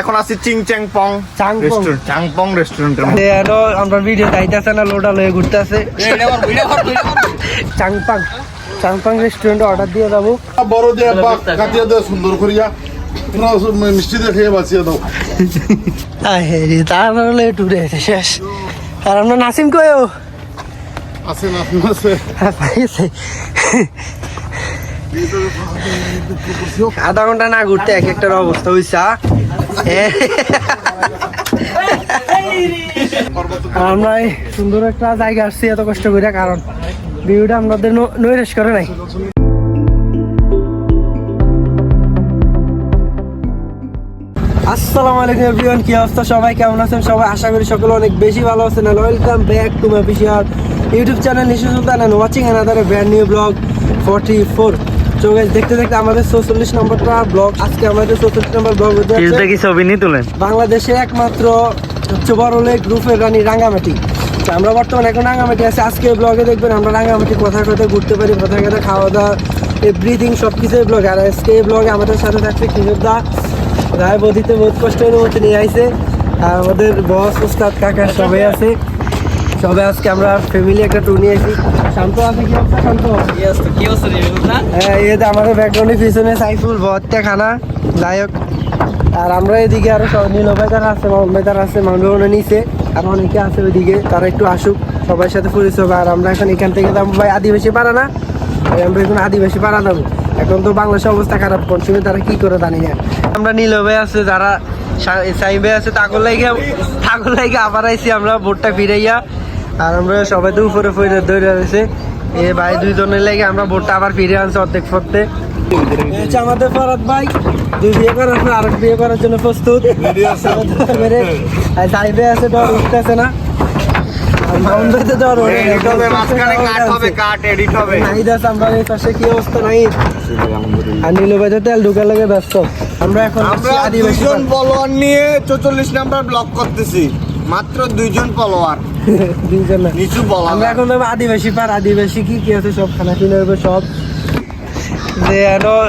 এখন আছি চিংচ্যাংপং চাংপং রেস্টুরেন্টের মধ্যে। আমরা ভিডিও যাইতেছে না, লোডা লয়ে ঘুরতেছে চাংপাং রেস্টুরেন্টে অর্ডার দিয়ে যাবো। বড় দিয়ে কাটিয়ে দেয় সুন্দর করিয়া মিষ্টি দিয়ে খেয়ে বাঁচিয়ে দাও। তারপরে টুরে শেষ। আর আমরা নাসিম কয়েও আছে না আছে আধা ঘন্টা না ঘুরতে এক একটার অবস্থা হইছে। আমরা এই সুন্দর একটা জায়গা আসছি এত কষ্ট করে, কারণ ভিউটা আমাদের নৈরাশ করে নাই। আসসালামু আলাইকুম এভরিওয়ান, কি অবস্থা সবাই, কেমন আছেন সবাই? আশা করি সকলে অনেক বেশি ভালো আছেন। Welcome back to my official YouTube channel Nishu Sultan and watching another brand new vlog 44। তো গাইস, দেখতে দেখতে আমাদের 44 নম্বরটা ব্লগ। আজকে আমাদের 44 নম্বর ব্লগ হতে যাচ্ছে কি ছবি নিয়ে তুলেন বাংলাদেশে একমাত্র সবচেয়ে বড় লেক গ্রুপের রানী রাঙ্গামাটি। আমরা বর্তমানে এখন রাঙ্গামাটি আছি। আজকে ব্লগে দেখবেন আমরা রাঙ্গামাটি কোথায় কোথায় ঘুরতে পারি, কোথায় কোথায় খাওয়া দাওয়া, এভরিথিং সব কিছুই ব্লগ। আর আজকে এই ব্লগে আমাদের সাথে থাকছে কিশোরদা, রায় বদিতে বহুত কষ্টের অনুমতি নিয়ে আইছে। আর আমাদের বস উস্তাদ কাকা সবাই আছে। সবাই আজকে আমরা ফ্যামিলি একটা ট্যুর নিয়ে আসি। শান্ত আছে, কি অবস্থা শান্ত? হ্যাঁ, এই যে আমাদের ব্যাকগ্রাউন্ডের পিছনে সাইফুল ভত্তা খানা গায়ক। আর আমরা এদিকে আরো সব নীলবাইদার আছে, মাউন্টবাইদার আছে, মাউন্ট নিচে আর অনেকে আছে ওইদিকে, তারা একটু আসুক, সবার সাথে পরিচয়। আর আমরা এখন এখান থেকে যাবো ভাই আদিবাসী পাড়া না, আমরা এখন আদিবাসী পাড়া যাবো। এখন তো বাংলাদেশের অবস্থা খারাপ, কোন সময় তারা কি করে জানি না। আমরা নীল ভাই আছে, যারা সাইবে আছে, তাগর লাগে আবার আইসি আমরা ভোটটা ফিরাইয়া। আর আমরা সবাই তো উপরে ফিরে দৌড়ে রয়েছে এ ভাই দুইজনের লাগে আমরা ভোটটা আবার ফিরে আনছি অর্ধেক পড়তে। আমাদের ফরাদ ভাই দুই বিয়ে করার পর আরেক বিয়ে করার জন্য প্রস্তুত। সাইবে আছে, ডর উঠতেছে না। কি অবস্থা নাই। আর নীল ভাই তো তেল ঢুকার লাগে ব্যস্ত। আমরা এখন আদিবাসী ফলোয়ার নিয়ে 44 নাম্বার ব্লক করতেছি, মাত্র 2জন ফলোয়ার। আমরা এখন আদিবাসী পার, আদিবাসী কি কি আছে সব খানা পিনা হবে সব। যে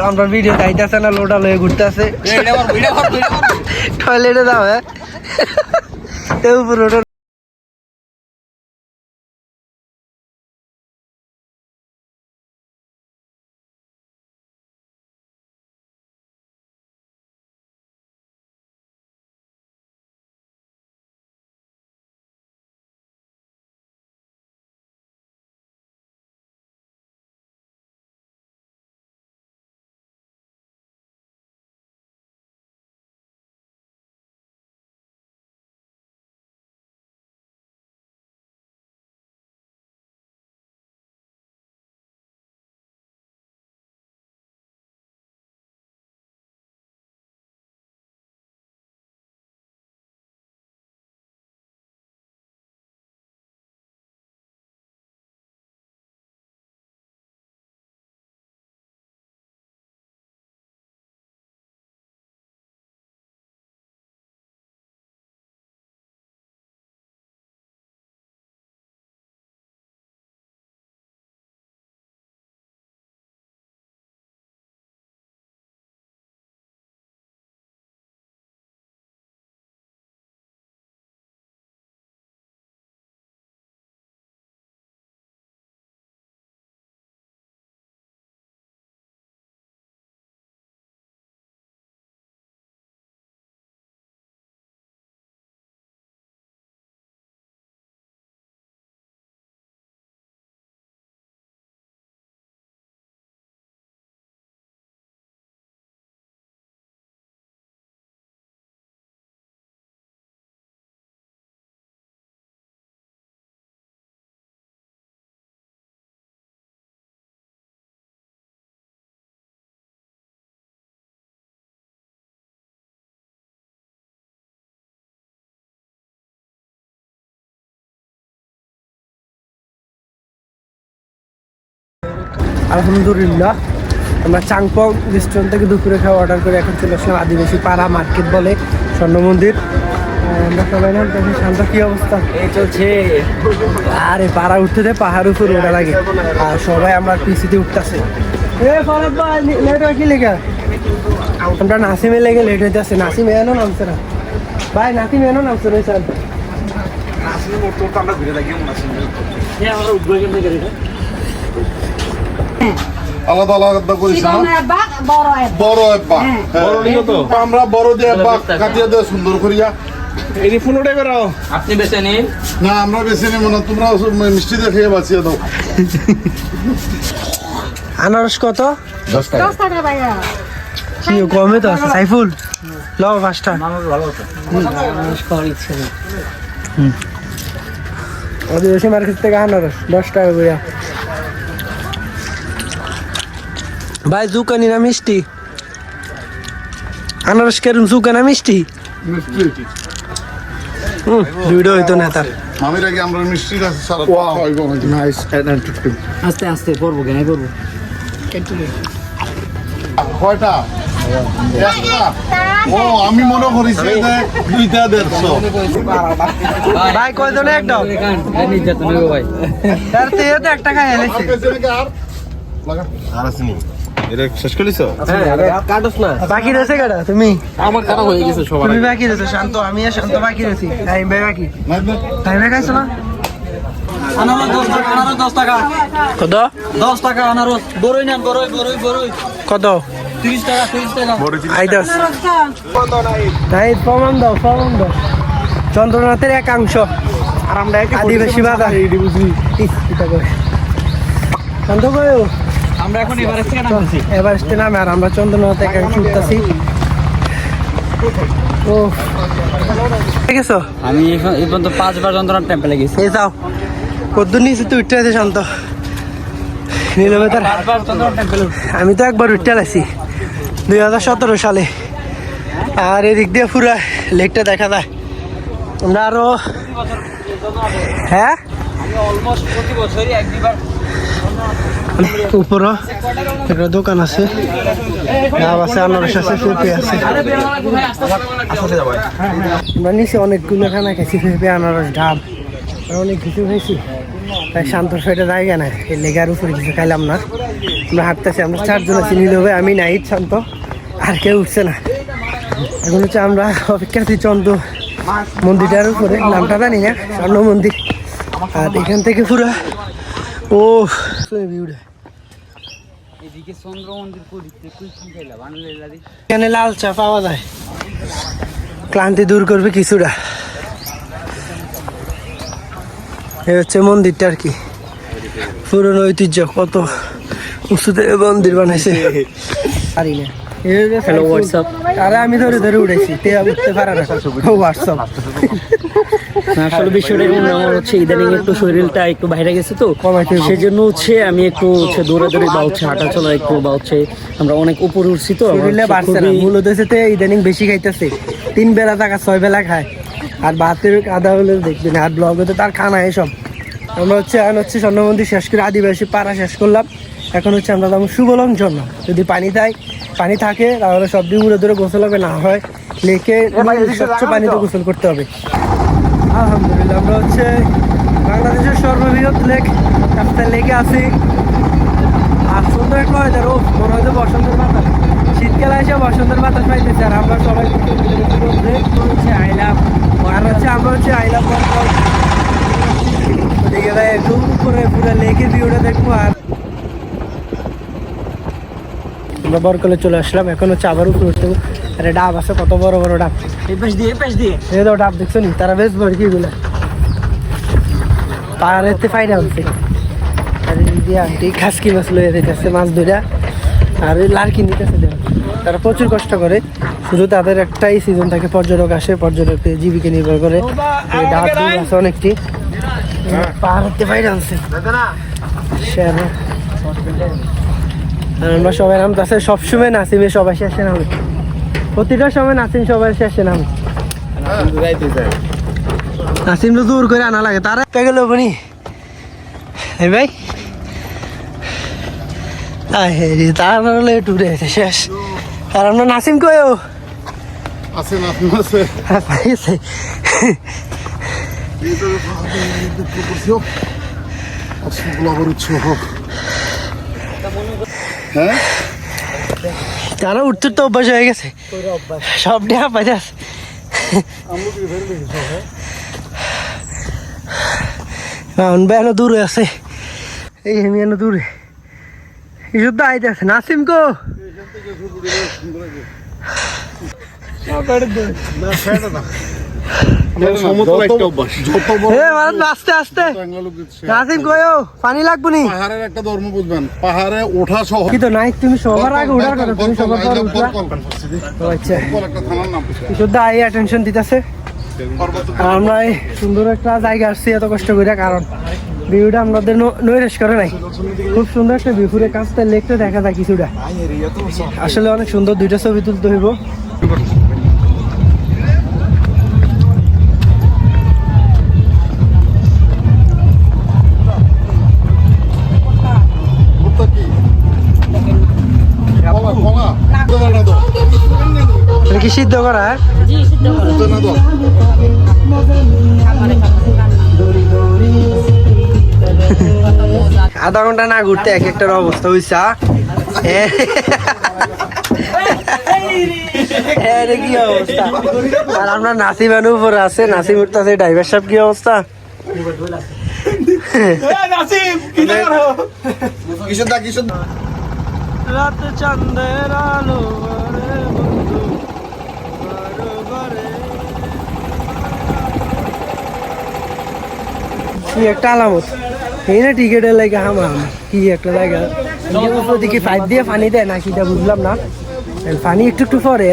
আমরা ভিডিও যাইতেছে না, লোডা লয়ে ঘুরতেছে টয়লেটে যাও। হ্যাঁ, আলহামদুলিল্লাহ আমরা চাংপং রেস্টুরেন্ট থেকে দুপুরে খাওয়া অর্ডার করে এখন চলে আসলাম আদিবাসী পাড়া মার্কেট বলে স্বর্ণ মন্দির। আমরা সবাই নাম দেখি। শান্ত, কি অবস্থা? এই চলছে। আরে পাড়া উঠতে দেয়, পাহাড় উপর ওঠা লাগে। আর সবাই আমরা পিসিতে উঠতেছে। কি লেখা আমরা নাসিমে লেগে লেট হইতেছে। নাসিম এনো নামছে না ভাই, নাসিম এনো নামছে না স্যার। আলাদা আলাদা করিস না, বড় আব্বা। আমরা বড় দিয়ে আব্বা কাটিয়ে দেয় সুন্দর করিয়া। এই 15টাই বেরাও। আপনি বেছে নিন। না আমরা বেশি নেবো না, তোমরা মিষ্টি দিয়ে খেয়ে বাঁচিয়ে দাও। আনারস কত? 10 টাকা। কি কমে তো আছে সাইফুল, লও 5টা। আদিবাসী মার্কেট থেকে আনারস 10 টাকা করে। ভাই জুকানি না মিষ্টি? আনারস কেরম, জুকানা মিষ্টি? মিষ্টি দুইটা হইতো না তার। আমি রাখি আমরা মিষ্টি আছে সারা খাওয়াইবো নাকি? নাইস এন্ড আস্তে আস্তে করবো কেন করবো। কয়টা? একটা? ও আমি মনে করিস যে 2টা 150। ভাই কয়জনে একদম? নির্যাতন হইব ভাই। তার তেয়ে তো একটা খাই আর হেলেছে। পেছনে নাকি আর লাগা। আর আসেনি এটা শেষ করিছো? কাটস না বাকি রয়েছে কাটা তুমি? আমার খারাপ হয়ে গেছে সবার। তুমি বাকি রয়েছে শান্ত, আমি আর শান্ত বাকি রয়েছি। টাইম ভাই বাকি, নাই না? টাইম ভাই খাইছো না? আনারস 10 টাকা, আনারস 10 টাকা। কত? 10 টাকা আনারস। বড়ই নেন, বড়ই বড়ই বড়ই। কত? 30 টাকা 30 টাকা। আইদাস নাই, প্রমাণ দাও প্রমাণ দাও। চন্দ্রনাথের একাংশ আর আমরা আদিবাসী বাধা শান্ত কয়ো আমরা এখন এভারেস্ট থেকে নামতেছি। এভারেস্টে নামে আর আমরা চন্দ্রনাথ একাংশ উঠতেছি। ও ঠিক আছে, আমি এই পর্যন্ত 5 বার চন্দ্রনাথ টেম্পলে গেছি। এই যাও কদ্দুর নিচে তুই উঠতে আছে শান্ত নীলমে তার। 5 বার চন্দ্রনাথ টেম্পলে। আমি তো একবার উঠতে লাগছি 2017 সালে। আর এদিক দিয়ে পুরা লেকটা দেখা যায়। আমরা আরো হ্যাঁ আমি অলমোস্ট প্রতি বছরই এক দুইবার উপরও একটা দোকান আছে, ডাব আছে, আনারস আছে, পেঁপে আছে। আমরা নিচে অনেকগুলো খানা খাইছি, পেঁপে, আনারস, ডাব আর অনেক কিছু খাইছি। তাই শান্তর সাইডে জায়গা নাই, এই লেগার উপরে কিছু খাইলাম না। আমরা হাঁটতেছি, আমরা 4 জন আছি, নীল হবে, আমি নাইট, শান্ত, আর কেউ উঠছে না। এখন হচ্ছে আমরা অপেক্ষা আছি চন্দ্র মন্দিরটার উপরে, নামটা জানি না, স্বর্ণ মন্দির। আর এখান থেকে পুরো ও ভিউটা। এদিকে চন্দ্র মন্দির কই খাইলা বানাইলা দি। এখানে লাল চা পাওয়া যায়, ক্লান্তি দূর করবে কিছুটা। এই হচ্ছে মন্দিরটা আর কি, পুরনো ঐতিহ্য। কত উঁচুতে মন্দির বানাইছে পারি না। Hello WhatsApp. আরে আমি ধরে ধরে উঠেছি, তে উঠতে পারে না। হোয়াটসঅ্যাপ আসলে বিষয়টা এমন, আমার হচ্ছে ইদানিং একটু শরীরটা একটু বাইরে গেছে তো, কমাইতে হবে। সেজন্য হচ্ছে আমি একটু হচ্ছে দৌড়াদৌড়ি বা হচ্ছে হাঁটা চলা একটু বা হচ্ছে আমরা অনেক উপরে উঠছি তো আমার শরীরে হচ্ছে বাড়ছে না, খুবই- মূলত হচ্ছে ইদানিং বেশি খাইতেছে। 3 বেলা টাকা 6 বেলা খায়, আর ভাতের আধা হলে দেখবি না। আর ব্লগে তো তার খানা এসব। আমরা হচ্ছে এখন হচ্ছে স্বর্ণ মন্দির শেষ করে আদিবাসী পাড়া শেষ করলাম। এখন হচ্ছে আমরা যাবো সুবলং ঝর্ণা। যদি পানি থাকে তাহলে সব দিন উড়ে ধরে গোসল হবে, না হয় লেকে স্বচ্ছ পানিতে গোসল করতে হবে। আলহামদুলিল্লাহ আমরা হচ্ছে বাংলাদেশের সর্ববৃহৎ লেক কাপ্তাই লেকে আছি। আর সুন্দর একটা ওয়েদার, ও মনে হয় বসন্তের বাতাস, শীতকালে এসে বসন্তের বাতাস পাইতেছে। আর আমরা সবাই আইলাম, আর হচ্ছে আমরা হচ্ছে আইলাম ওদিকে ভাই একটু উপরে পুরো লেকের ভিউটা দেখবো। আর আমরা বরকলে চলে আসলাম, এখন হচ্ছে আবার উপরে উঠতে হবে। আরে ডাব আছে, কত বড় বড় ডাব। এই পাশ দিয়ে এই তো ডাব দেখছো নি, তারা বেশ বড় কি গুলা পাহাড়েতে ফাইনা হচ্ছে। আর এই আন্টি খাসকি মাছ লয়ে দিতেছে, মাছ ধরা। আর এই লার্কি নিতেছে, তারা প্রচুর কষ্ট করে। শুধু তাদের একটাই সিজন থাকে, পর্যটক আসে, পর্যটকের জীবিকা নির্ভর করে। এই ডাব দুধ আছে অনেকটি, পাহাড়েতে ফাইনা হচ্ছে। আর আমরা সবাই নামতেছে, সবসময় নাসিমে সবাই শেষে নামে, প্রতিটা সময় নাসিম সবাই শেষে নামে। নাসিম তো দূর করে আনা লাগে, তারা গেল বনি ভাই। তাহলে টুরে শেষ। আর আমরা নাসিম কয়েও আছে না আছে পাইছে। হ্যাঁ জানা উঠতে তো অভ্যাস হয়ে গেছে সব ডেয়া বাজাস বেনো দূরে আছে এই হেমিয়ানো দূরে এই শুদ্ধ আইতে আছে নাসিম কো আস্তে আস্তে নাসিম কয়ো পানি লাগবো নি পাহাড়ের একটা ধর্ম বুঝবেন পাহাড়ে ওঠা সহ কি তো নাই তুমি সবার আগে উঠার কথা তুমি সবার পর উঠলা আচ্ছা একটা থানার নাম শুদ্ধ আই অ্যাটেনশন দিতেছে আমরা এই সুন্দর একটা জায়গা আসছি এত কষ্ট করে কারণ ভিউটা আমাদের নৈরাশ করে নাই খুব সুন্দর একটা বিপুরের কাছটা লেকটা দেখা যায় কিছুটা আসলে অনেক সুন্দর দুইটা ছবি তুলতে হইব কি সিদ্ধ করা আধা ঘন্টা না ঘুরতে এক একটার অবস্থা হইসা কি অবস্থা আর আমরা নাসিমানু উপরে আছে নাসিম উঠতেছে ড্রাইভার সাহেব কি অবস্থা রাত চাঁদের আলো কি একটা আলামত এই না টিকেটের লাগে হামা কি একটা জায়গা ওদিকে পাইপ দিয়ে পানি দেয় না কিটা বুঝলাম না পানি একটু একটু পরে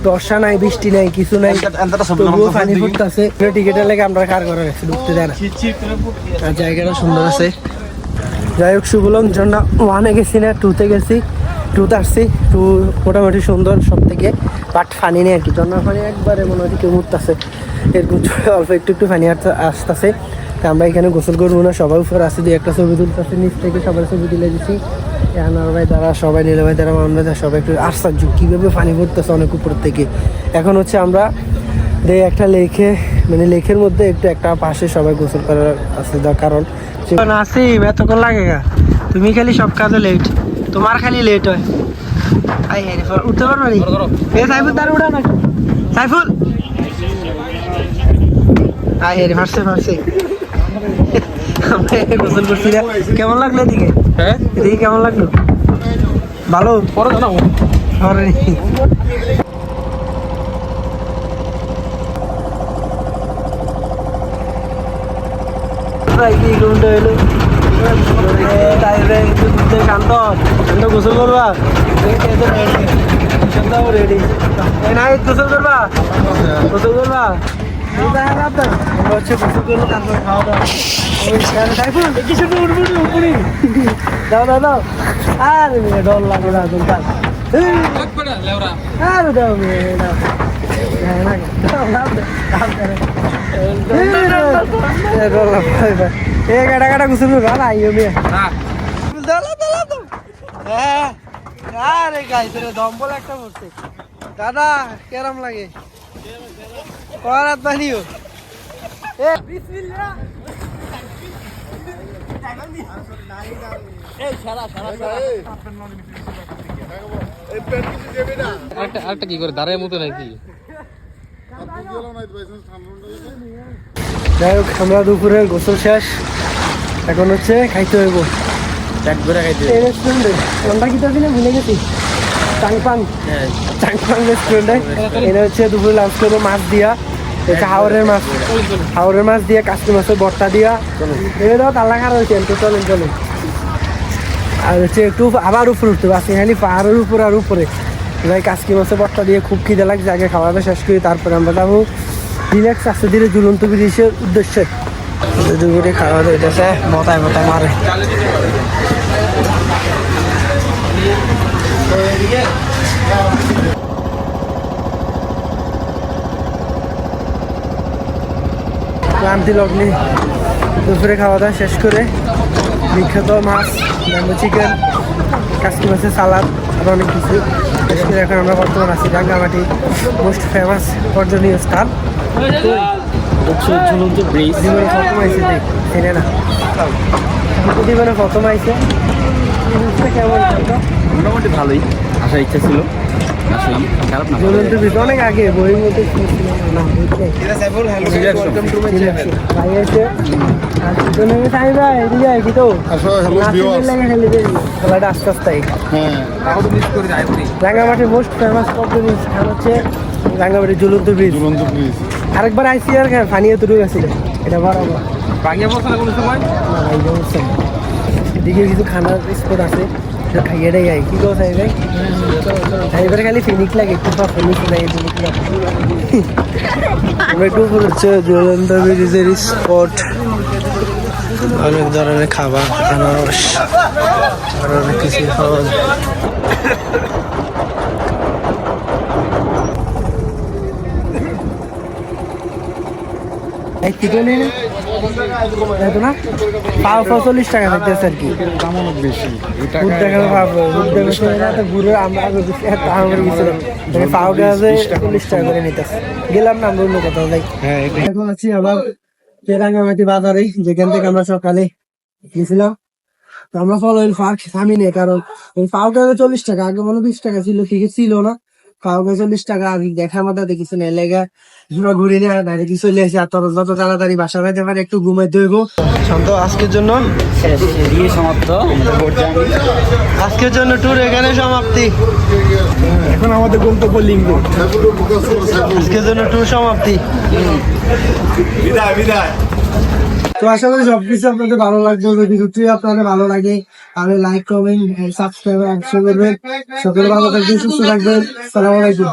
বর্ষা নাই বৃষ্টি নাই কিছু নাই তবুও পানি ফুটতেছে টিকেটের লাগে আমরা কার করে রাখছি ঢুকতে দেয় না আর জায়গাটা সুন্দর আছে যাই হোক শুভলং ঝর্ণা 1-এ গেছি না 2-তে গেছি 2-তে আসছি 2 মোটামুটি সুন্দর সব থেকে বাট পানি নেই আর কি ঝর্ণার পানি একবারে মনে হয় কেউ উঠতেছে এরকম অল্প একটু একটু পানি আসতেছে আমরা এখানে গোসল করবো না সবাই উপর আসছে দিয়ে একটা ছবি তুলতেছে নিচ থেকে সবাই ছবি তুলে দিচ্ছি আনার ভাই দ্বারা সবাই নীল ভাই দ্বারা মামলা সবাই একটু আশ্চর্য কীভাবে পানি পড়তেছে অনেক উপর থেকে এখন হচ্ছে আমরা একটা লেকে মানে লেকের মধ্যে একটু একটা পাশে সবাই গোসল করার আছে কারণ নাসিম এতক্ষণ লাগে গা তুমি খালি সব কাজে লেট তোমার খালি লেট হয় উঠতে পারবো নি সাইফুল তার উঠা না সাইফুল ফার্সে গোসল করছি কেমন লাগলো এদিকে এদিকে কেমন লাগলো ভালো গোসল করবা রেডি নাই গোসল করবা গোসল করবা হচ্ছে গোসল করবো তারপর খাওয়া দাও দাও দাও আর ডর লাগে না তোমার আর দাও কাটা কাটা গোসল করবো আইও মেয়ে আরে গাইছে দম্বল একটা পড়ছে দাদা কেরম লাগে করাত বানিও এ বিসমিল্লাহ এই সারা আরেকটা কি করে দাঁড়ায় মতো নাকি যাই হোক আমরা দুপুরের গোসল শেষ এখন হচ্ছে খাইতে হইব রেস্টুরেন্টে আমরা কি না ভুলে গেছি চাংপাং রেস্টুরেন্টে এটা হচ্ছে দুপুরে লাঞ্চ করবো মাছ দিয়া হাওরের মাছ দিয়া কাশি মাছের বর্তা দিয়া এটাও তালা খারাপ হয়েছে চলেন আর হচ্ছে একটু আবার উপরে উঠতে পারছি খালি পাহাড়ের উপর আর উপরে এবার কাশকি মাছের বর্তা দিয়ে খুব খিদে লাগছে আগে খাওয়া দাওয়া শেষ করি তারপরে আমরা যাবো রিল্যাক্স আস্তে ধীরে ঝুলন্ত ব্রিজের উদ্দেশ্যে দুপুরে খাওয়া দাওয়া হইতেছে মতায় মারে ক্লান্তি লগ্নে দুপুরে খাওয়া দাওয়া শেষ করে বিখ্যাত মাছ ব্যাম্বো চিকেন কাশকি মাছের সালাদ আর অনেক কিছু শেষ করে এখন আমরা বর্তমান আছি রাঙ্গামাটি মোস্ট ফেমাস পর্যটনীয় স্থান ঝুলন্ত ব্রিজ জীবনে প্রথম আইসে চেনে না জীবনে প্রথম আইসে কেমন মোটামুটি ভালোই আসার ইচ্ছা ছিল, আসলাম, খারাপ না। ঝুলন্ত ব্রিজ অনেক আগে বইয়ের মধ্যে শুনছিলাম না, বুঝলে? ভাই আছে আর দুটো নেমে তাই ভাই এদিকে আয় কি তো আসলে হ্যালো নাচের ভিউয়ার্স। লাগে খালি বেরি খেলাটা আস্তে আস্তে হ্যাঁ রাঙ্গামাটির মোস্ট ফেমাস কমপ্লিট স্থান হচ্ছে রাঙ্গামাটির ঝুলন্ত ব্রিজ। ঝুলন্ত ব্রিজ। আরেকবার আইসি আর ফানিয়ে তুলে গেছিল এটা বরাবর ভাঙিয়ে বসে না কোনো সময়। না ভাই বলছেন এদিকে কিছু খানার স্পট আছে খাইয়েটাই আই কি কথা ভাই এবারে খালি ফিনিক লাগে একটু বা ফিনিক লাগে ফিনিক লাগে আমরা একটু উপরে হচ্ছে ঝুলন্ত ব্রিজের স্পট অনেক ধরনের খাবার আনারস আর অনেক কিছু খাওয়া যায়। এই টিকে নেই না এত না পাও 40 টাকা থাকতেছে আর কি দাম অনেক বেশি। দুধ দেখানো পাবো দুধ দেখানো ঘুরে আমরা আমার গেছিলাম পাও গাছে 40 টাকা করে নিতেছে গেলাম না আমরা অন্য কোথাও যাই। এখন আছি আবার রাঙ্গামাটি বাজারে যেখান থেকে আমরা সকালে গেছিলাম। তো আমরা ফলো পার্ক থামি নেই কারণ ওই পাও গাছে 40 টাকা আগে মনে 20 টাকা ছিল ঠিক ছিল না পাও গাছে 40 টাকা আর দেখার মতো দেখিস না লেগা আমরা ঘুরে নিয়ে ডাইরেক্ট চলে আসি আর তোর যত তাড়াতাড়ি বাসা যাইতে পারে একটু ঘুমাইতে হইব। শান্ত আজকের জন্য দিয়ে সমাপ্ত আমাদের বোট জার্নি। আজকের জন্য ট্যুর এখানে সমাপ্তি। এখন আমাদের গন্তব্য লিঙ্গ। আজকের জন্য ট্যুর সমাপ্তি। বিদায় বিদায়। তো আশা করি সবকিছু আপনাদের ভালো লাগবে, যদি ভিডিওটি আপনাদের ভালো লাগে তাহলে লাইক কমেন্ট সাবস্ক্রাইব করবেন। সকলে ভালো থাকবেন, সুস্থ থাকবেন। আসসালামু আলাইকুম।